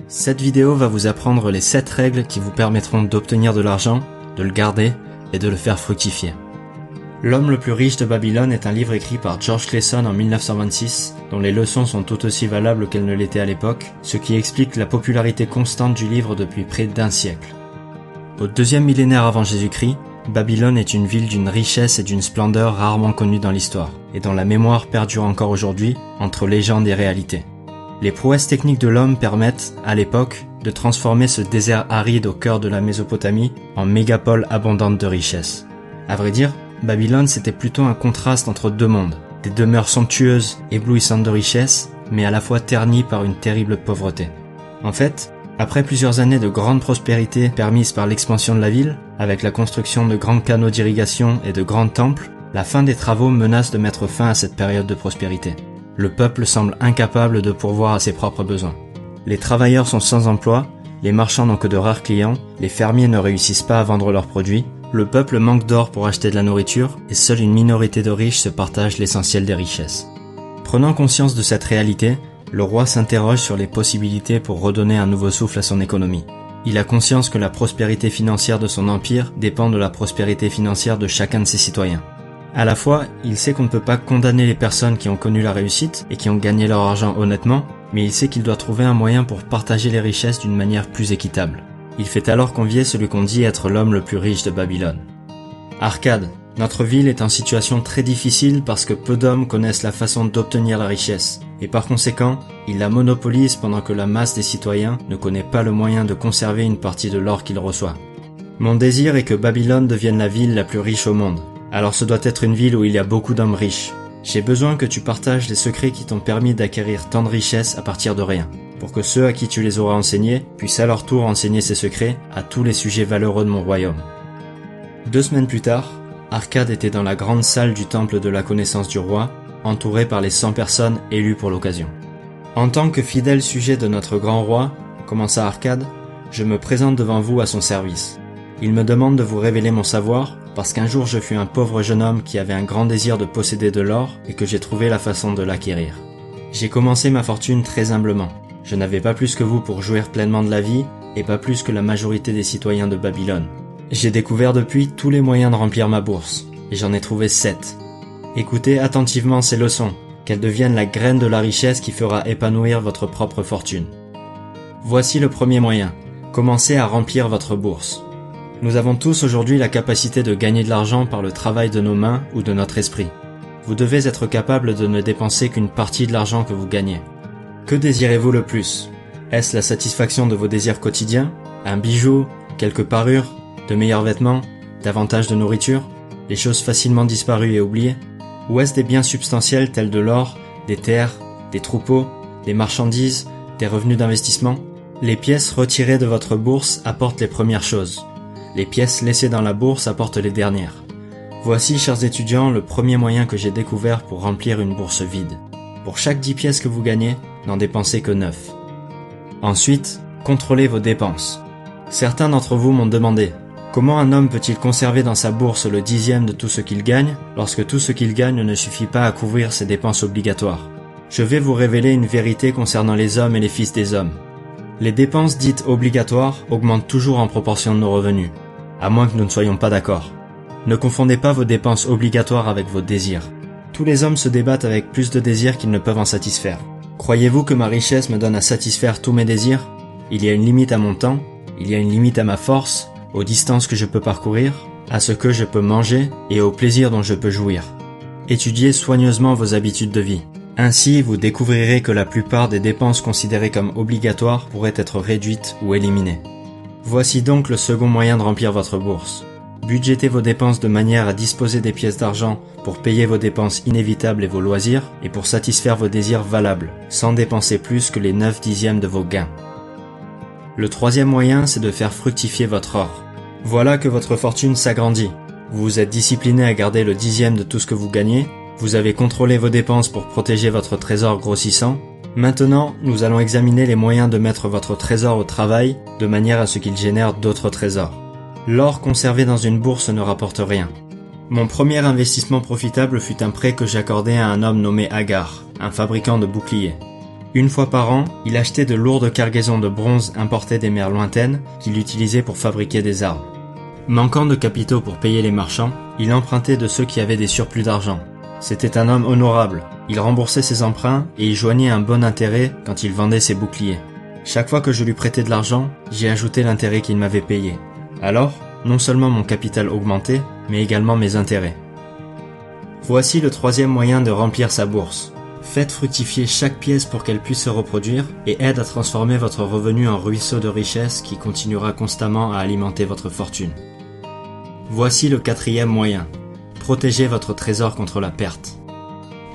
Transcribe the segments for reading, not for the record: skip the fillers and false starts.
Cette vidéo va vous apprendre les 7 règles qui vous permettront d'obtenir de l'argent, de le garder et de le faire fructifier. L'homme le plus riche de Babylone est un livre écrit par George Clason en 1926, dont les leçons sont tout aussi valables qu'elles ne l'étaient à l'époque, ce qui explique la popularité constante du livre depuis près d'1 siècle. Au 2e millénaire avant Jésus-Christ, Babylone est une ville d'une richesse et d'une splendeur rarement connue dans l'histoire, et dont la mémoire perdure encore aujourd'hui entre légende et réalité. Les prouesses techniques de l'homme permettent, à l'époque, de transformer ce désert aride au cœur de la Mésopotamie en mégapole abondante de richesses. À vrai dire, Babylone c'était plutôt un contraste entre deux mondes, des demeures somptueuses, éblouissantes de richesse, mais à la fois ternies par une terrible pauvreté. En fait, après plusieurs années de grande prospérité permise par l'expansion de la ville, avec la construction de grands canaux d'irrigation et de grands temples, la fin des travaux menace de mettre fin à cette période de prospérité. Le peuple semble incapable de pourvoir à ses propres besoins. Les travailleurs sont sans emploi, les marchands n'ont que de rares clients, les fermiers ne réussissent pas à vendre leurs produits, le peuple manque d'or pour acheter de la nourriture et seule une minorité de riches se partage l'essentiel des richesses. Prenant conscience de cette réalité, le roi s'interroge sur les possibilités pour redonner un nouveau souffle à son économie. Il a conscience que la prospérité financière de son empire dépend de la prospérité financière de chacun de ses citoyens. À la fois, il sait qu'on ne peut pas condamner les personnes qui ont connu la réussite et qui ont gagné leur argent honnêtement, mais il sait qu'il doit trouver un moyen pour partager les richesses d'une manière plus équitable. Il fait alors convier celui qu'on dit être l'homme le plus riche de Babylone. Arcade, notre ville est en situation très difficile parce que peu d'hommes connaissent la façon d'obtenir la richesse, et par conséquent, ils la monopolisent pendant que la masse des citoyens ne connaît pas le moyen de conserver une partie de l'or qu'il reçoit. Mon désir est que Babylone devienne la ville la plus riche au monde. Alors ce doit être une ville où il y a beaucoup d'hommes riches. J'ai besoin que tu partages les secrets qui t'ont permis d'acquérir tant de richesses à partir de rien, pour que ceux à qui tu les auras enseignés puissent à leur tour enseigner ces secrets à tous les sujets valeureux de mon royaume. 2 semaines plus tard, Arcade était dans la grande salle du temple de la connaissance du roi, entouré par les 100 personnes élues pour l'occasion. En tant que fidèle sujet de notre grand roi, commença Arcade, je me présente devant vous à son service. Il me demande de vous révéler mon savoir, parce qu'un jour je fus un pauvre jeune homme qui avait un grand désir de posséder de l'or et que j'ai trouvé la façon de l'acquérir. J'ai commencé ma fortune très humblement. Je n'avais pas plus que vous pour jouir pleinement de la vie et pas plus que la majorité des citoyens de Babylone. J'ai découvert depuis tous les moyens de remplir ma bourse et j'en ai trouvé 7. Écoutez attentivement ces leçons, qu'elles deviennent la graine de la richesse qui fera épanouir votre propre fortune. Voici le premier moyen. Commencez à remplir votre bourse. Nous avons tous aujourd'hui la capacité de gagner de l'argent par le travail de nos mains ou de notre esprit. Vous devez être capable de ne dépenser qu'une partie de l'argent que vous gagnez. Que désirez-vous le plus? Est-ce la satisfaction de vos désirs quotidiens? Un bijou? Quelques parures? De meilleurs vêtements? Davantage de nourriture? Des choses facilement disparues et oubliées? Ou est-ce des biens substantiels tels de l'or, des terres, des troupeaux, des marchandises, des revenus d'investissement? Les pièces retirées de votre bourse apportent les premières choses. Les pièces laissées dans la bourse apportent les dernières. Voici, chers étudiants, le premier moyen que j'ai découvert pour remplir une bourse vide. Pour chaque 10 pièces que vous gagnez, n'en dépensez que 9. Ensuite, contrôlez vos dépenses. Certains d'entre vous m'ont demandé, comment un homme peut-il conserver dans sa bourse le 10e de tout ce qu'il gagne, lorsque tout ce qu'il gagne ne suffit pas à couvrir ses dépenses obligatoires? Je vais vous révéler une vérité concernant les hommes et les fils des hommes. Les dépenses dites obligatoires augmentent toujours en proportion de nos revenus, à moins que nous ne soyons pas d'accord. Ne confondez pas vos dépenses obligatoires avec vos désirs. Tous les hommes se débattent avec plus de désirs qu'ils ne peuvent en satisfaire. Croyez-vous que ma richesse me donne à satisfaire tous mes désirs? Il y a une limite à mon temps, il y a une limite à ma force, aux distances que je peux parcourir, à ce que je peux manger et au plaisir dont je peux jouir. Étudiez soigneusement vos habitudes de vie. Ainsi, vous découvrirez que la plupart des dépenses considérées comme obligatoires pourraient être réduites ou éliminées. Voici donc le second moyen de remplir votre bourse. Budgétez vos dépenses de manière à disposer des pièces d'argent pour payer vos dépenses inévitables et vos loisirs, et pour satisfaire vos désirs valables, sans dépenser plus que les 9/10 de vos gains. Le troisième moyen, c'est de faire fructifier votre or. Voilà que votre fortune s'agrandit. Vous vous êtes discipliné à garder le 10e de tout ce que vous gagnez, vous avez contrôlé vos dépenses pour protéger votre trésor grossissant. Maintenant, nous allons examiner les moyens de mettre votre trésor au travail, de manière à ce qu'il génère d'autres trésors. L'or conservé dans une bourse ne rapporte rien. Mon premier investissement profitable fut un prêt que j'accordai à un homme nommé Agar, un fabricant de boucliers. Une fois par an, il achetait de lourdes cargaisons de bronze importées des mers lointaines qu'il utilisait pour fabriquer des armes. Manquant de capitaux pour payer les marchands, il empruntait de ceux qui avaient des surplus d'argent. C'était un homme honorable, il remboursait ses emprunts et y joignait un bon intérêt quand il vendait ses boucliers. Chaque fois que je lui prêtais de l'argent, j'y ajoutais l'intérêt qu'il m'avait payé. Alors, non seulement mon capital augmentait, mais également mes intérêts. Voici le troisième moyen de remplir sa bourse. Faites fructifier chaque pièce pour qu'elle puisse se reproduire et aide à transformer votre revenu en ruisseau de richesse qui continuera constamment à alimenter votre fortune. Voici le quatrième moyen. Protégez votre trésor contre la perte.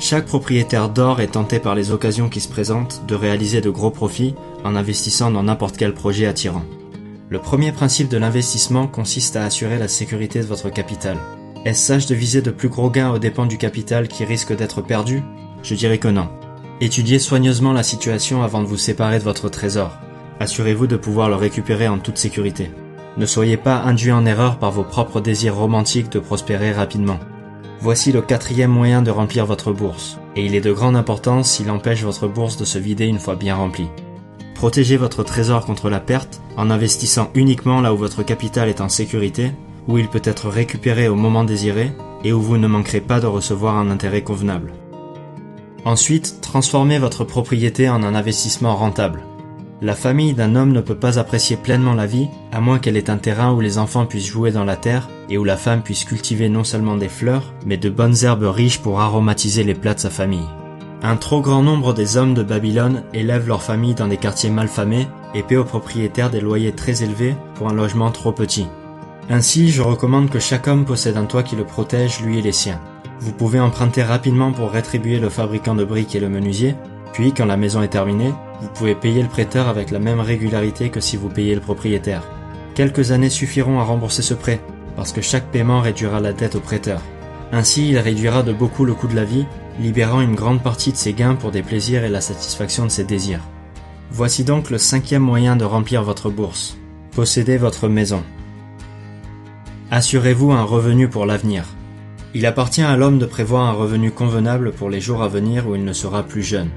Chaque propriétaire d'or est tenté par les occasions qui se présentent de réaliser de gros profits en investissant dans n'importe quel projet attirant. Le premier principe de l'investissement consiste à assurer la sécurité de votre capital. Est-ce sage de viser de plus gros gains aux dépens du capital qui risque d'être perdu ? Je dirais que non. Étudiez soigneusement la situation avant de vous séparer de votre trésor. Assurez-vous de pouvoir le récupérer en toute sécurité. Ne soyez pas induit en erreur par vos propres désirs romantiques de prospérer rapidement. Voici le quatrième moyen de remplir votre bourse, et il est de grande importance s'il empêche votre bourse de se vider une fois bien remplie. Protégez votre trésor contre la perte en investissant uniquement là où votre capital est en sécurité, où il peut être récupéré au moment désiré et où vous ne manquerez pas de recevoir un intérêt convenable. Ensuite, transformez votre propriété en un investissement rentable. La famille d'un homme ne peut pas apprécier pleinement la vie à moins qu'elle ait un terrain où les enfants puissent jouer dans la terre et où la femme puisse cultiver non seulement des fleurs, mais de bonnes herbes riches pour aromatiser les plats de sa famille. Un trop grand nombre des hommes de Babylone élèvent leur famille dans des quartiers malfamés et paient aux propriétaires des loyers très élevés pour un logement trop petit. Ainsi, je recommande que chaque homme possède un toit qui le protège, lui et les siens. Vous pouvez emprunter rapidement pour rétribuer le fabricant de briques et le menuisier, puis quand la maison est terminée, vous pouvez payer le prêteur avec la même régularité que si vous payez le propriétaire. Quelques années suffiront à rembourser ce prêt, parce que chaque paiement réduira la dette au prêteur. Ainsi, il réduira de beaucoup le coût de la vie, libérant une grande partie de ses gains pour des plaisirs et la satisfaction de ses désirs. Voici donc le cinquième moyen de remplir votre bourse. Possédez votre maison. Assurez-vous un revenu pour l'avenir. Il appartient à l'homme de prévoir un revenu convenable pour les jours à venir où il ne sera plus jeune.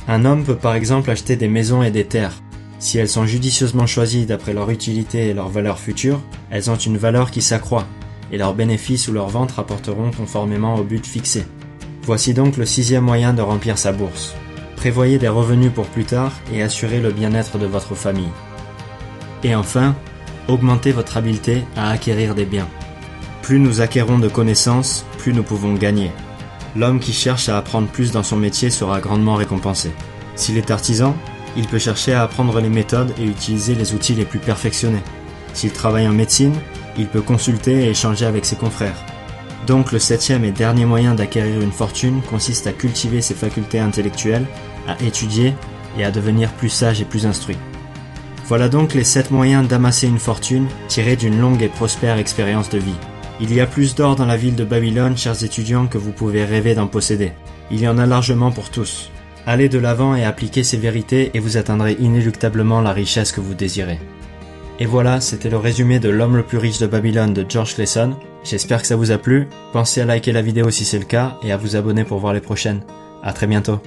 Un homme peut par exemple acheter des maisons et des terres. Si elles sont judicieusement choisies d'après leur utilité et leur valeur future, elles ont une valeur qui s'accroît, et leurs bénéfices ou leurs ventes rapporteront conformément au but fixé. Voici donc le sixième moyen de remplir sa bourse. Prévoyez des revenus pour plus tard et assurez le bien-être de votre famille. Et enfin, augmentez votre habileté à acquérir des biens. Plus nous acquérons de connaissances, plus nous pouvons gagner. L'homme qui cherche à apprendre plus dans son métier sera grandement récompensé. S'il est artisan, il peut chercher à apprendre les méthodes et utiliser les outils les plus perfectionnés. S'il travaille en médecine, il peut consulter et échanger avec ses confrères. Donc le septième et dernier moyen d'acquérir une fortune consiste à cultiver ses facultés intellectuelles, à étudier et à devenir plus sage et plus instruit. Voilà donc les 7 moyens d'amasser une fortune tirés d'une longue et prospère expérience de vie. Il y a plus d'or dans la ville de Babylone, chers étudiants, que vous pouvez rêver d'en posséder. Il y en a largement pour tous. Allez de l'avant et appliquez ces vérités et vous atteindrez inéluctablement la richesse que vous désirez. Et voilà, c'était le résumé de L'homme le plus riche de Babylone de George Clason. J'espère que ça vous a plu. Pensez à liker la vidéo si c'est le cas et à vous abonner pour voir les prochaines. À très bientôt.